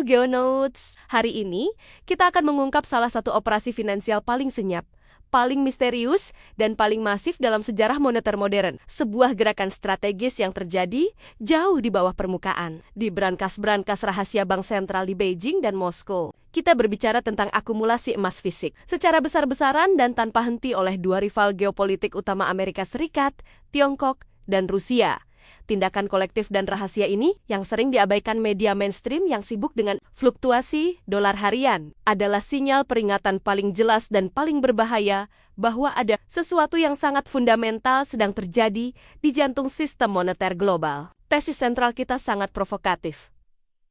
Halo Geonotes, hari ini kita akan mengungkap salah satu operasi finansial paling senyap, paling misterius, dan paling masif dalam sejarah moneter modern. Sebuah gerakan strategis yang terjadi jauh di bawah permukaan, di brankas-brankas rahasia bank sentral di Beijing dan Moskow. Kita berbicara tentang akumulasi emas fisik, secara besar-besaran dan tanpa henti oleh dua rival geopolitik utama Amerika Serikat, Tiongkok, dan Rusia. Tindakan kolektif dan rahasia ini, yang sering diabaikan media mainstream yang sibuk dengan fluktuasi dolar harian, adalah sinyal peringatan paling jelas dan paling berbahaya bahwa ada sesuatu yang sangat fundamental sedang terjadi di jantung sistem moneter global. Tesis sentral kita sangat provokatif.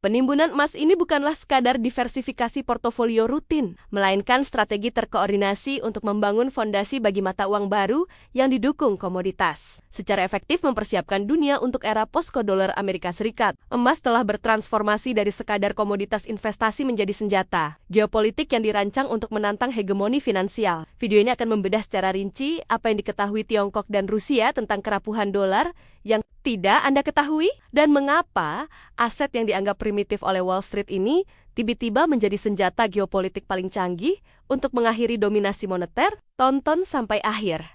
Penimbunan emas ini bukanlah sekadar diversifikasi portofolio rutin, melainkan strategi terkoordinasi untuk membangun fondasi bagi mata uang baru yang didukung komoditas. Secara efektif mempersiapkan dunia untuk era post-dolar Amerika Serikat. Emas telah bertransformasi dari sekadar komoditas investasi menjadi senjata geopolitik yang dirancang untuk menantang hegemoni finansial. Video ini akan membedah secara rinci apa yang diketahui Tiongkok dan Rusia tentang kerapuhan dolar yang tidak Anda ketahui, dan mengapa aset yang dianggap primitif oleh Wall Street ini tiba-tiba menjadi senjata geopolitik paling canggih untuk mengakhiri dominasi moneter. Tonton sampai akhir,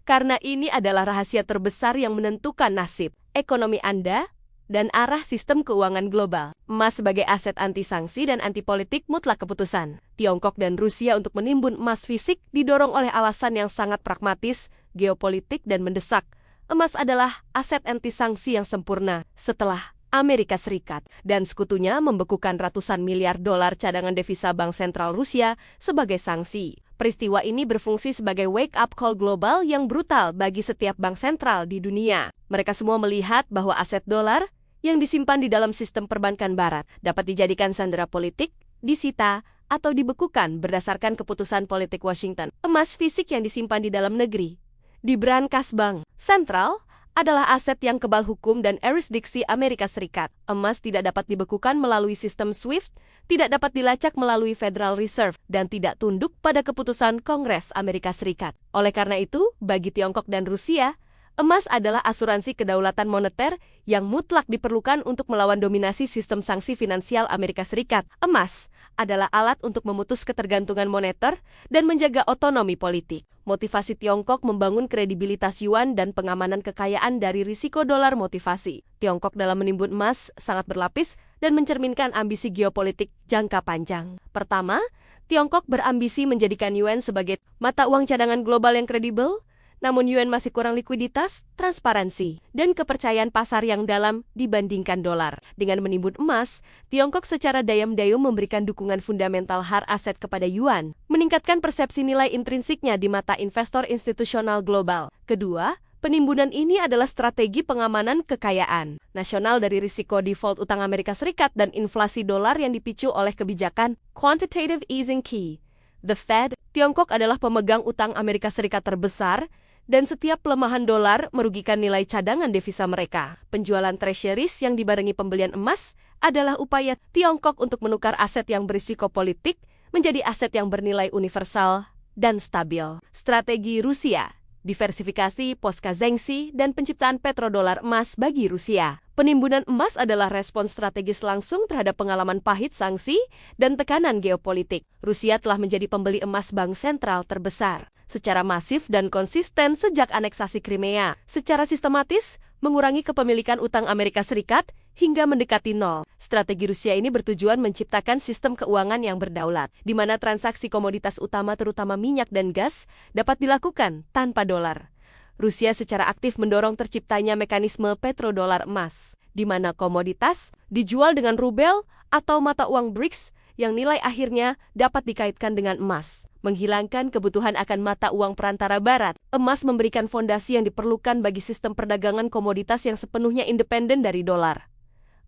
karena ini adalah rahasia terbesar yang menentukan nasib ekonomi Anda dan arah sistem keuangan global. Emas sebagai aset anti-sanksi dan anti-politik mutlak keputusan Tiongkok dan Rusia untuk menimbun emas fisik didorong oleh alasan yang sangat pragmatis, geopolitik, dan mendesak. Emas adalah aset anti-sanksi yang sempurna setelah Amerika Serikat dan sekutunya membekukan ratusan miliar dolar cadangan devisa Bank Sentral Rusia sebagai sanksi. Peristiwa ini berfungsi sebagai wake-up call global yang brutal bagi setiap bank sentral di dunia. Mereka semua melihat bahwa aset dolar yang disimpan di dalam sistem perbankan barat dapat dijadikan sandera politik, disita, atau dibekukan berdasarkan keputusan politik Washington. Emas fisik yang disimpan di dalam negeri di brankas bank sentral adalah aset yang kebal hukum dan jurisdiksi Amerika Serikat. Emas tidak dapat dibekukan melalui sistem SWIFT, tidak dapat dilacak melalui Federal Reserve, dan tidak tunduk pada keputusan Kongres Amerika Serikat. Oleh karena itu, bagi Tiongkok dan Rusia, emas adalah asuransi kedaulatan moneter yang mutlak diperlukan untuk melawan dominasi sistem sanksi finansial Amerika Serikat. Emas adalah alat untuk memutus ketergantungan moneter dan menjaga otonomi politik. Motivasi Tiongkok membangun kredibilitas yuan dan pengamanan kekayaan dari risiko dolar. Motivasi Tiongkok dalam menimbun emas sangat berlapis dan mencerminkan ambisi geopolitik jangka panjang. Pertama, Tiongkok berambisi menjadikan yuan sebagai mata uang cadangan global yang kredibel. Namun yuan masih kurang likuiditas, transparansi, dan kepercayaan pasar yang dalam dibandingkan dolar. Dengan menimbun emas, Tiongkok secara dayam-dayum memberikan dukungan fundamental hard asset kepada yuan, meningkatkan persepsi nilai intrinsiknya di mata investor institusional global. Kedua, penimbunan ini adalah strategi pengamanan kekayaan nasional dari risiko default utang Amerika Serikat dan inflasi dolar yang dipicu oleh kebijakan quantitative easing key. The Fed, Tiongkok adalah pemegang utang Amerika Serikat terbesar, dan setiap pelemahan dolar merugikan nilai cadangan devisa mereka. Penjualan treasuries yang dibarengi pembelian emas adalah upaya Tiongkok untuk menukar aset yang berisiko politik menjadi aset yang bernilai universal dan stabil. Strategi Rusia, diversifikasi pasca Zengsi, dan penciptaan petrodolar emas bagi Rusia. Penimbunan emas adalah respons strategis langsung terhadap pengalaman pahit sanksi dan tekanan geopolitik. Rusia telah menjadi pembeli emas bank sentral terbesar secara masif dan konsisten sejak aneksasi Crimea. Secara sistematis, mengurangi kepemilikan utang Amerika Serikat hingga mendekati nol. Strategi Rusia ini bertujuan menciptakan sistem keuangan yang berdaulat, di mana transaksi komoditas utama terutama minyak dan gas dapat dilakukan tanpa dolar. Rusia secara aktif mendorong terciptanya mekanisme petrodolar emas, di mana komoditas dijual dengan rubel atau mata uang BRICS yang nilai akhirnya dapat dikaitkan dengan emas. Menghilangkan kebutuhan akan mata uang perantara barat, emas memberikan fondasi yang diperlukan bagi sistem perdagangan komoditas yang sepenuhnya independen dari dolar.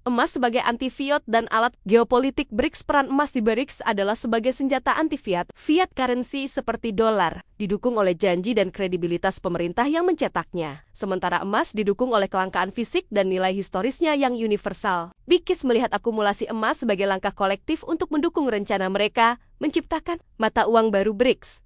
Emas sebagai anti-fiat dan alat geopolitik BRICS. Peran emas di BRICS adalah sebagai senjata anti-fiat, fiat currency seperti dolar, didukung oleh janji dan kredibilitas pemerintah yang mencetaknya. Sementara emas didukung oleh kelangkaan fisik dan nilai historisnya yang universal. BIKIS melihat akumulasi emas sebagai langkah kolektif untuk mendukung rencana mereka menciptakan mata uang baru BRICS.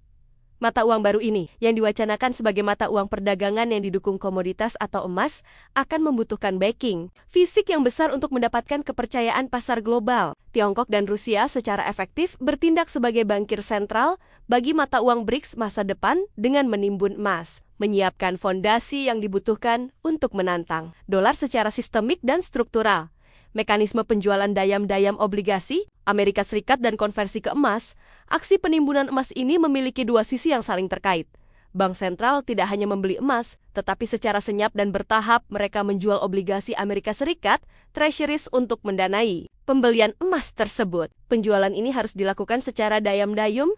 Mata uang baru ini, yang diwacanakan sebagai mata uang perdagangan yang didukung komoditas atau emas, akan membutuhkan backing fisik yang besar untuk mendapatkan kepercayaan pasar global. Tiongkok dan Rusia secara efektif bertindak sebagai bankir sentral bagi mata uang BRICS masa depan dengan menimbun emas, menyiapkan fondasi yang dibutuhkan untuk menantang dolar secara sistemik dan struktural. Mekanisme penjualan dayam-dayam obligasi Amerika Serikat dan konversi ke emas, aksi penimbunan emas ini memiliki dua sisi yang saling terkait. Bank sentral tidak hanya membeli emas, tetapi secara senyap dan bertahap mereka menjual obligasi Amerika Serikat, treasuries untuk mendanai pembelian emas tersebut. Penjualan ini harus dilakukan secara dayam-dayum,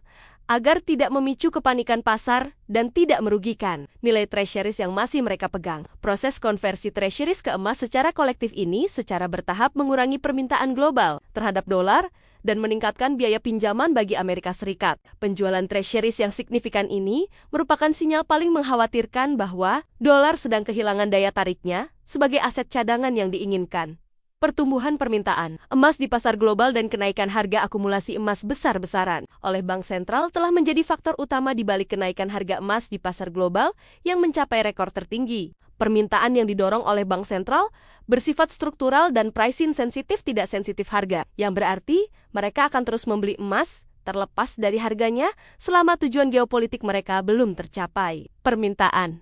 agar tidak memicu kepanikan pasar dan tidak merugikan nilai treasuries yang masih mereka pegang. Proses konversi treasuries ke emas secara kolektif ini secara bertahap mengurangi permintaan global terhadap dolar dan meningkatkan biaya pinjaman bagi Amerika Serikat. Penjualan treasuries yang signifikan ini merupakan sinyal paling mengkhawatirkan bahwa dolar sedang kehilangan daya tariknya sebagai aset cadangan yang diinginkan. Pertumbuhan permintaan emas di pasar global dan kenaikan harga akumulasi emas besar-besaran oleh bank sentral telah menjadi faktor utama di balik kenaikan harga emas di pasar global yang mencapai rekor tertinggi. Permintaan yang didorong oleh bank sentral bersifat struktural dan pricing sensitif tidak sensitif harga, yang berarti mereka akan terus membeli emas terlepas dari harganya selama tujuan geopolitik mereka belum tercapai. Permintaan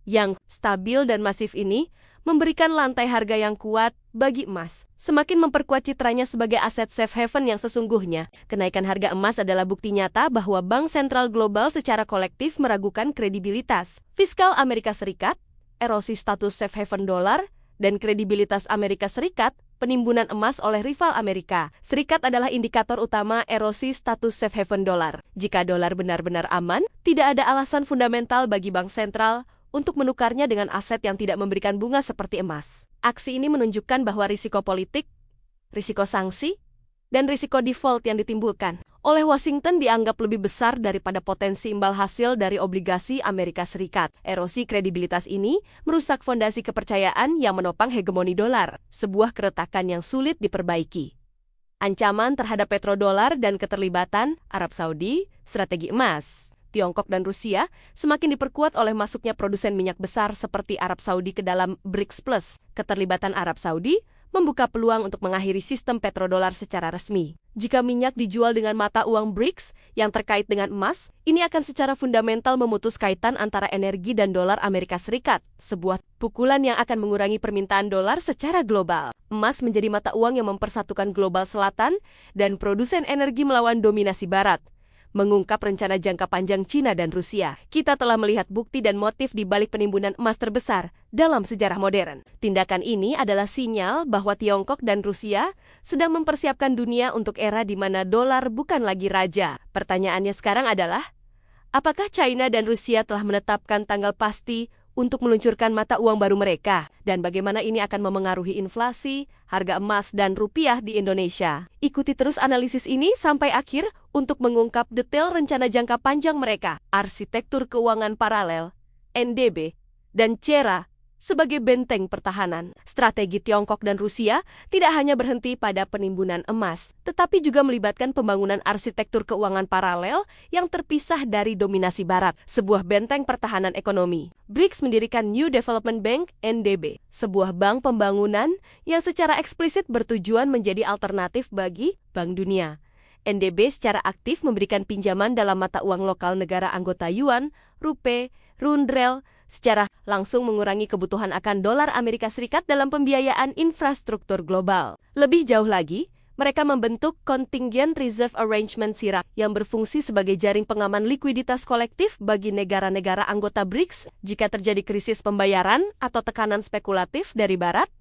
yang stabil dan masif ini memberikan lantai harga yang kuat bagi emas, semakin memperkuat citranya sebagai aset safe haven yang sesungguhnya. Kenaikan harga emas adalah bukti nyata bahwa bank sentral global secara kolektif meragukan kredibilitas fiskal Amerika Serikat, erosi status safe haven dolar, dan kredibilitas Amerika Serikat. Penimbunan emas oleh rival Amerika Serikat adalah indikator utama erosi status safe haven dolar. Jika dolar benar-benar aman, tidak ada alasan fundamental bagi bank sentral untuk menukarnya dengan aset yang tidak memberikan bunga seperti emas. Aksi ini menunjukkan bahwa risiko politik, risiko sanksi, dan risiko default yang ditimbulkan oleh Washington dianggap lebih besar daripada potensi imbal hasil dari obligasi Amerika Serikat. Erosi kredibilitas ini merusak fondasi kepercayaan yang menopang hegemoni dolar, sebuah keretakan yang sulit diperbaiki. Ancaman terhadap petrodolar dan keterlibatan Arab Saudi, strategi emas Tiongkok dan Rusia semakin diperkuat oleh masuknya produsen minyak besar seperti Arab Saudi ke dalam BRICS Plus. Keterlibatan Arab Saudi membuka peluang untuk mengakhiri sistem petrodolar secara resmi. Jika minyak dijual dengan mata uang BRICS yang terkait dengan emas, ini akan secara fundamental memutus kaitan antara energi dan dolar Amerika Serikat, sebuah pukulan yang akan mengurangi permintaan dolar secara global. Emas menjadi mata uang yang mempersatukan global selatan dan produsen energi melawan dominasi barat. Mengungkap rencana jangka panjang Cina dan Rusia, kita telah melihat bukti dan motif di balik penimbunan emas terbesar dalam sejarah modern. Tindakan ini adalah sinyal bahwa Tiongkok dan Rusia sedang mempersiapkan dunia untuk era di mana dolar bukan lagi raja. Pertanyaannya sekarang adalah, apakah China dan Rusia telah menetapkan tanggal pasti untuk meluncurkan mata uang baru mereka? Dan bagaimana ini akan memengaruhi inflasi, harga emas, dan rupiah di Indonesia? Ikuti terus analisis ini sampai akhir untuk mengungkap detail rencana jangka panjang mereka, arsitektur keuangan paralel, NDB, dan CERA sebagai benteng pertahanan. Strategi Tiongkok dan Rusia tidak hanya berhenti pada penimbunan emas, tetapi juga melibatkan pembangunan arsitektur keuangan paralel yang terpisah dari dominasi barat, sebuah benteng pertahanan ekonomi. BRICS mendirikan New Development Bank (NDB), sebuah bank pembangunan yang secara eksplisit bertujuan menjadi alternatif bagi Bank Dunia. NDB secara aktif memberikan pinjaman dalam mata uang lokal negara anggota Yuan, Rupiah, Rundrel, secara langsung mengurangi kebutuhan akan dolar Amerika Serikat dalam pembiayaan infrastruktur global. Lebih jauh lagi, mereka membentuk Contingent Reserve Arrangement (CIRA) yang berfungsi sebagai jaring pengaman likuiditas kolektif bagi negara-negara anggota BRICS jika terjadi krisis pembayaran atau tekanan spekulatif dari barat.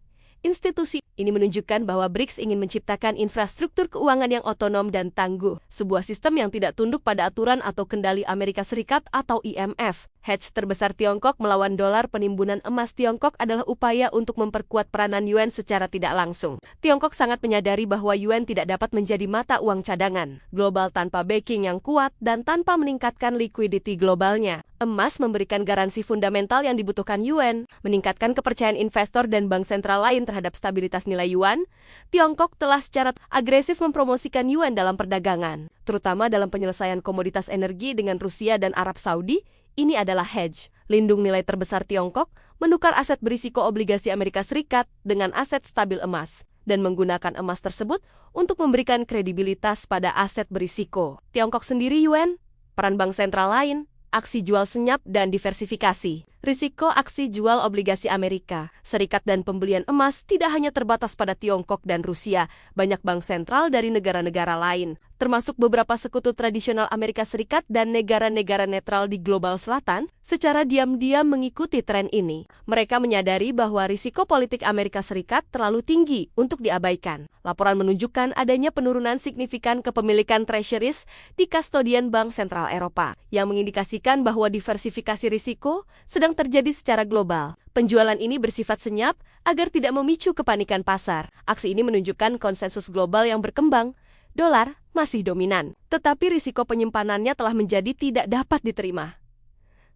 Institusi ini menunjukkan bahwa BRICS ingin menciptakan infrastruktur keuangan yang otonom dan tangguh, sebuah sistem yang tidak tunduk pada aturan atau kendali Amerika Serikat atau IMF. Hedge terbesar Tiongkok melawan dolar. Penimbunan emas Tiongkok adalah upaya untuk memperkuat peranan yuan secara tidak langsung. Tiongkok sangat menyadari bahwa yuan tidak dapat menjadi mata uang cadangan global tanpa backing yang kuat dan tanpa meningkatkan liquidity globalnya. Emas memberikan garansi fundamental yang dibutuhkan yuan, meningkatkan kepercayaan investor dan bank sentral lain terhadap stabilitas nilai yuan, Tiongkok telah secara agresif mempromosikan yuan dalam perdagangan, terutama dalam penyelesaian komoditas energi dengan Rusia dan Arab Saudi. Ini adalah hedge, lindung nilai terbesar Tiongkok, menukar aset berisiko obligasi Amerika Serikat dengan aset stabil emas, dan menggunakan emas tersebut untuk memberikan kredibilitas pada aset berisiko. Tiongkok sendiri yuan, peran bank sentral lain, aksi jual senyap dan diversifikasi. Risiko aksi jual obligasi Amerika Serikat dan pembelian emas tidak hanya terbatas pada Tiongkok dan Rusia, banyak bank sentral dari negara-negara lain, termasuk beberapa sekutu tradisional Amerika Serikat dan negara-negara netral di global selatan, secara diam-diam mengikuti tren ini. Mereka menyadari bahwa risiko politik Amerika Serikat terlalu tinggi untuk diabaikan. Laporan menunjukkan adanya penurunan signifikan kepemilikan treasuries di kustodian Bank Sentral Eropa, yang mengindikasikan bahwa diversifikasi risiko sedang terjadi secara global. Penjualan ini bersifat senyap agar tidak memicu kepanikan pasar. Aksi ini menunjukkan konsensus global yang berkembang. Dolar masih dominan, tetapi risiko penyimpanannya telah menjadi tidak dapat diterima.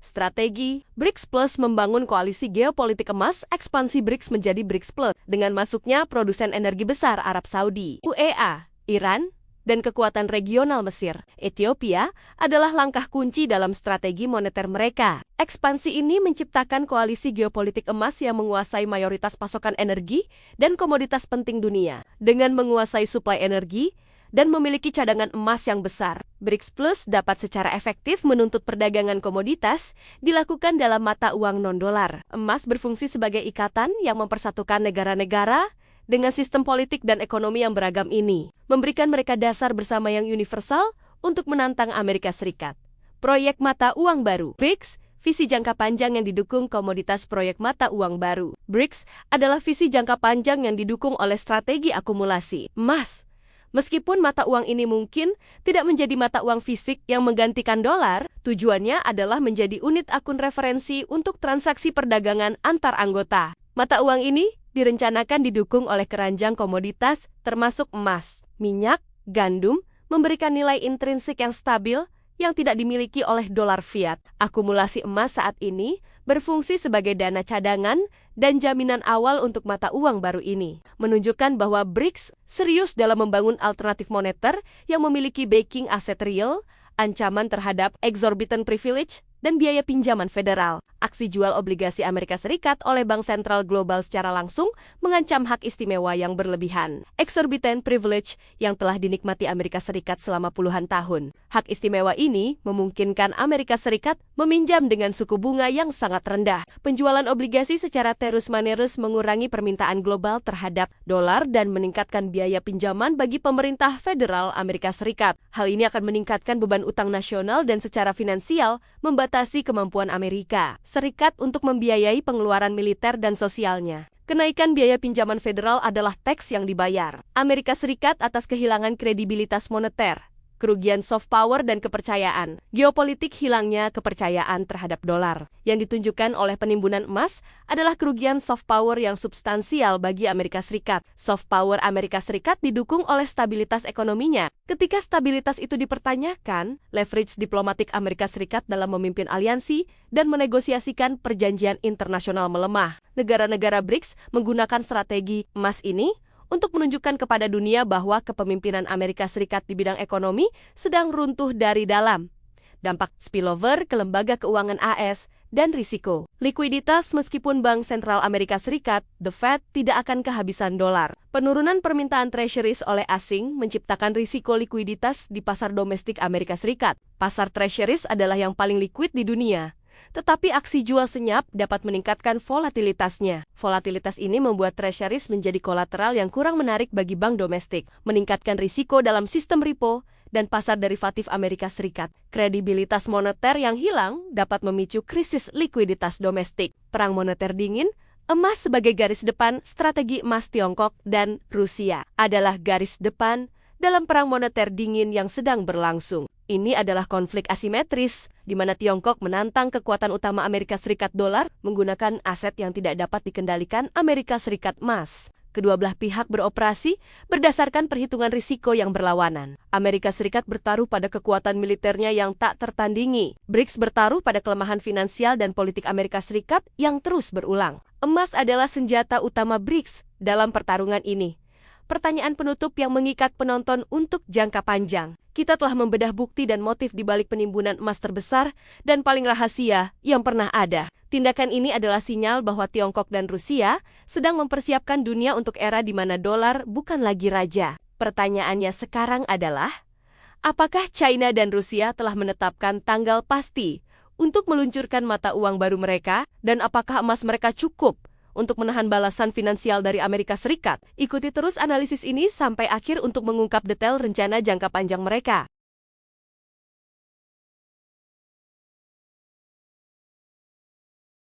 Strategi BRICS Plus membangun koalisi geopolitik emas. Ekspansi BRICS menjadi BRICS Plus dengan masuknya produsen energi besar Arab Saudi, UEA, Iran, dan kekuatan regional Mesir, Ethiopia adalah langkah kunci dalam strategi moneter mereka. Ekspansi ini menciptakan koalisi geopolitik emas yang menguasai mayoritas pasokan energi dan komoditas penting dunia. Dengan menguasai suplai energi dan memiliki cadangan emas yang besar, BRICS Plus dapat secara efektif menuntut perdagangan komoditas dilakukan dalam mata uang non-dolar. Emas berfungsi sebagai ikatan yang mempersatukan negara-negara dengan sistem politik dan ekonomi yang beragam ini, memberikan mereka dasar bersama yang universal untuk menantang Amerika Serikat. Proyek mata uang baru BRICS, visi jangka panjang yang didukung komoditas proyek mata uang baru. BRICS adalah visi jangka panjang yang didukung oleh strategi akumulasi emas. Meskipun mata uang ini mungkin tidak menjadi mata uang fisik yang menggantikan dolar, tujuannya adalah menjadi unit akun referensi untuk transaksi perdagangan antar anggota. Mata uang ini direncanakan didukung oleh keranjang komoditas termasuk emas, minyak, gandum, memberikan nilai intrinsik yang stabil yang tidak dimiliki oleh dolar fiat. Akumulasi emas saat ini berfungsi sebagai dana cadangan dan jaminan awal untuk mata uang baru ini, menunjukkan bahwa BRICS serius dalam membangun alternatif moneter yang memiliki backing aset real, ancaman terhadap exorbitant privilege, dan biaya pinjaman federal. Aksi jual obligasi Amerika Serikat oleh Bank Sentral Global secara langsung mengancam hak istimewa yang berlebihan. Exorbitant privilege yang telah dinikmati Amerika Serikat selama puluhan tahun. Hak istimewa ini memungkinkan Amerika Serikat meminjam dengan suku bunga yang sangat rendah. Penjualan obligasi secara terus-menerus mengurangi permintaan global terhadap dolar dan meningkatkan biaya pinjaman bagi pemerintah federal Amerika Serikat. Hal ini akan meningkatkan beban utang nasional dan secara finansial membatasi kemampuan Amerika Serikat untuk membiayai pengeluaran militer dan sosialnya. Kenaikan biaya pinjaman federal adalah teks yang dibayar Amerika Serikat atas kehilangan kredibilitas moneter, kerugian soft power dan kepercayaan. Geopolitik hilangnya kepercayaan terhadap dolar yang ditunjukkan oleh penimbunan emas adalah kerugian soft power yang substansial bagi Amerika Serikat. Soft power Amerika Serikat didukung oleh stabilitas ekonominya. Ketika stabilitas itu dipertanyakan, leverage diplomatik Amerika Serikat dalam memimpin aliansi dan menegosiasikan perjanjian internasional melemah. Negara-negara BRICS menggunakan strategi emas ini untuk menunjukkan kepada dunia bahwa kepemimpinan Amerika Serikat di bidang ekonomi sedang runtuh dari dalam. Dampak spillover ke lembaga keuangan AS dan risiko likuiditas. Meskipun Bank Sentral Amerika Serikat, The Fed, tidak akan kehabisan dolar. Penurunan permintaan treasuries oleh asing menciptakan risiko likuiditas di pasar domestik Amerika Serikat. Pasar treasuries adalah yang paling liquid di dunia. Tetapi aksi jual senyap dapat meningkatkan volatilitasnya. Volatilitas ini membuat treasuries menjadi kolateral yang kurang menarik bagi bank domestik, meningkatkan risiko dalam sistem repo dan pasar derivatif Amerika Serikat. Kredibilitas moneter yang hilang dapat memicu krisis likuiditas domestik. Perang moneter dingin, emas sebagai garis depan. Strategi emas Tiongkok dan Rusia adalah garis depan dalam perang moneter dingin yang sedang berlangsung. Ini adalah konflik asimetris, di mana Tiongkok menantang kekuatan utama Amerika Serikat dolar menggunakan aset yang tidak dapat dikendalikan Amerika Serikat emas. Kedua belah pihak beroperasi berdasarkan perhitungan risiko yang berlawanan. Amerika Serikat bertaruh pada kekuatan militernya yang tak tertandingi. BRICS bertaruh pada kelemahan finansial dan politik Amerika Serikat yang terus berulang. Emas adalah senjata utama BRICS dalam pertarungan ini. Pertanyaan penutup yang mengikat penonton untuk jangka panjang. Kita telah membedah bukti dan motif di balik penimbunan emas terbesar dan paling rahasia yang pernah ada. Tindakan ini adalah sinyal bahwa Tiongkok dan Rusia sedang mempersiapkan dunia untuk era di mana dolar bukan lagi raja. Pertanyaannya sekarang adalah, apakah China dan Rusia telah menetapkan tanggal pasti untuk meluncurkan mata uang baru mereka, dan apakah emas mereka cukup untuk menahan balasan finansial dari Amerika Serikat? Ikuti terus analisis ini sampai akhir untuk mengungkap detail rencana jangka panjang mereka.